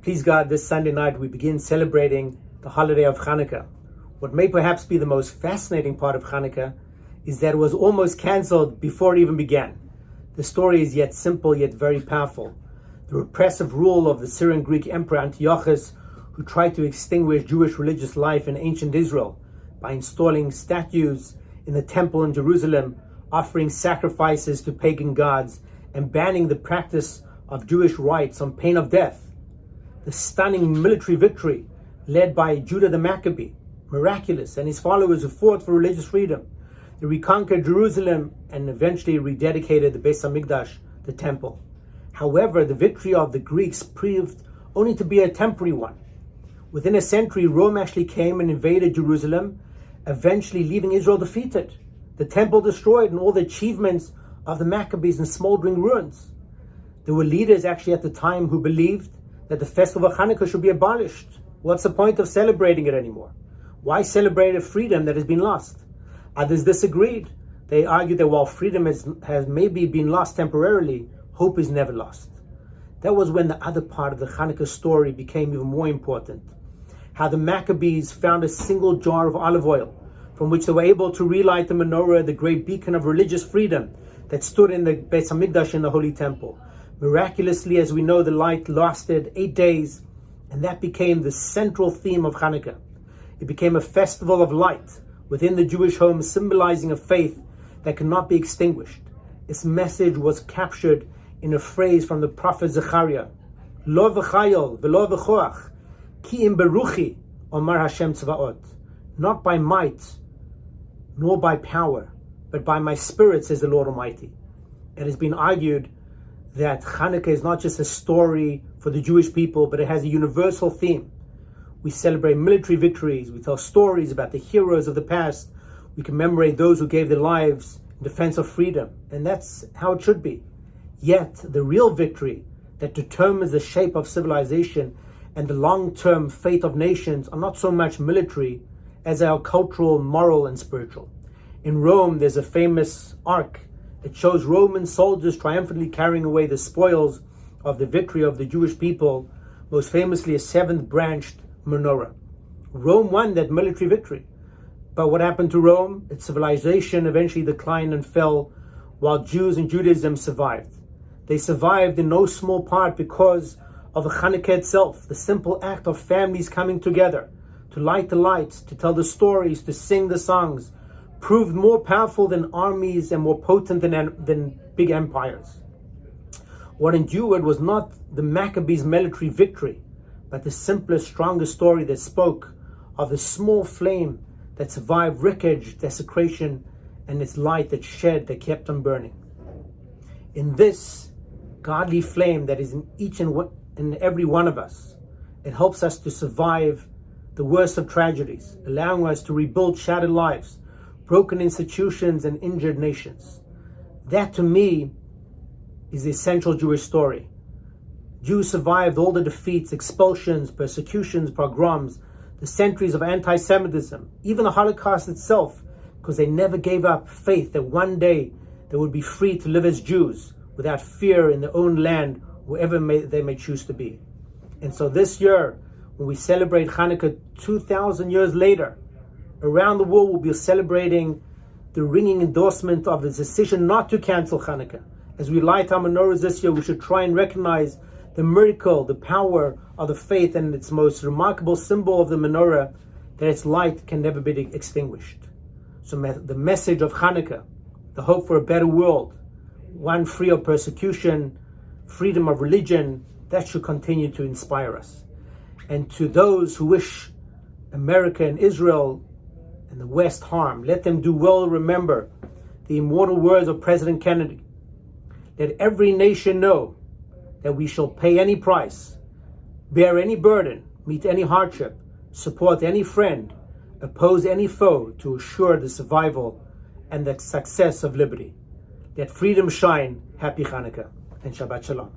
Please God, this Sunday night we begin celebrating the holiday of Hanukkah. What may perhaps be the most fascinating part of Hanukkah is that it was almost cancelled before it even began. The story is yet simple, yet very powerful. The repressive rule of the Syrian Greek Emperor Antiochus, who tried to extinguish Jewish religious life in ancient Israel by installing statues in the temple in Jerusalem, offering sacrifices to pagan gods, and banning the practice of Jewish rites on pain of death. The stunning military victory led by Judah the Maccabee, miraculous, and his followers who fought for religious freedom. They reconquered Jerusalem and eventually rededicated the Beis Hamikdash, the temple. However, the victory of the Greeks proved only to be a temporary one. Within a century, Rome actually came and invaded Jerusalem, eventually leaving Israel defeated, the temple destroyed, and all the achievements of the Maccabees in smoldering ruins. There were leaders actually at the time who believed that the festival of Hanukkah should be abolished. What's the point of celebrating it anymore? Why celebrate a freedom that has been lost? Others disagreed. They argued that while freedom has maybe been lost temporarily, hope is never lost. That was when the other part of the Hanukkah story became even more important. How the Maccabees found a single jar of olive oil from which they were able to relight the menorah, the great beacon of religious freedom that stood in the Beis Hamikdash in the Holy Temple. Miraculously, as we know, the light lasted 8 days, and that became the central theme of Hanukkah. It became a festival of light within the Jewish home, symbolizing a faith that cannot be extinguished. Its message was captured in a phrase from the prophet Zechariah, Lo v'chayol v'lo v'choach, ki im beruchi, Omar Hashem tzvaot. Not by might, nor by power, but by my spirit, says the Lord Almighty. It has been argued that Hanukkah is not just a story for the Jewish people, but it has a universal theme. We celebrate military victories, we tell stories about the heroes of the past, we commemorate those who gave their lives in defense of freedom, and that's how it should be. Yet, the real victory that determines the shape of civilization and the long-term fate of nations are not so much military as they are cultural, moral, and spiritual. In Rome, there's a famous arc. It shows Roman soldiers triumphantly carrying away the spoils of the victory of the Jewish people, most famously a seventh-branched menorah. Rome won that military victory. But what happened to Rome? Its civilization eventually declined and fell, while Jews and Judaism survived. They survived in no small part because of the Hanukkah itself, the simple act of families coming together to light the lights, to tell the stories, to sing the songs, proved more powerful than armies and more potent than big empires. What endured was not the Maccabees' military victory, but the simpler, stronger story that spoke of the small flame that survived wreckage, desecration, and its light that kept on burning. In this godly flame that is in each and every one of us, it helps us to survive the worst of tragedies, allowing us to rebuild shattered lives, broken institutions, and injured nations. That, to me, is the essential Jewish story. Jews survived all the defeats, expulsions, persecutions, pogroms, the centuries of anti-Semitism, even the Holocaust itself, because they never gave up faith that one day they would be free to live as Jews without fear in their own land, wherever they may choose to be. And so this year, when we celebrate Hanukkah 2,000 years later, around the world we'll be celebrating the ringing endorsement of the decision not to cancel Hanukkah. As we light our menorahs this year, we should try and recognize the miracle, the power of the faith, and its most remarkable symbol of the menorah, that its light can never be extinguished. So the message of Hanukkah, the hope for a better world, one free of persecution, freedom of religion, that should continue to inspire us. And to those who wish America and Israel and the West harm, let them do well remember the immortal words of President Kennedy. Let every nation know that we shall pay any price, bear any burden, meet any hardship, support any friend, oppose any foe to assure the survival and the success of liberty. Let freedom shine. Happy Hanukkah and Shabbat Shalom.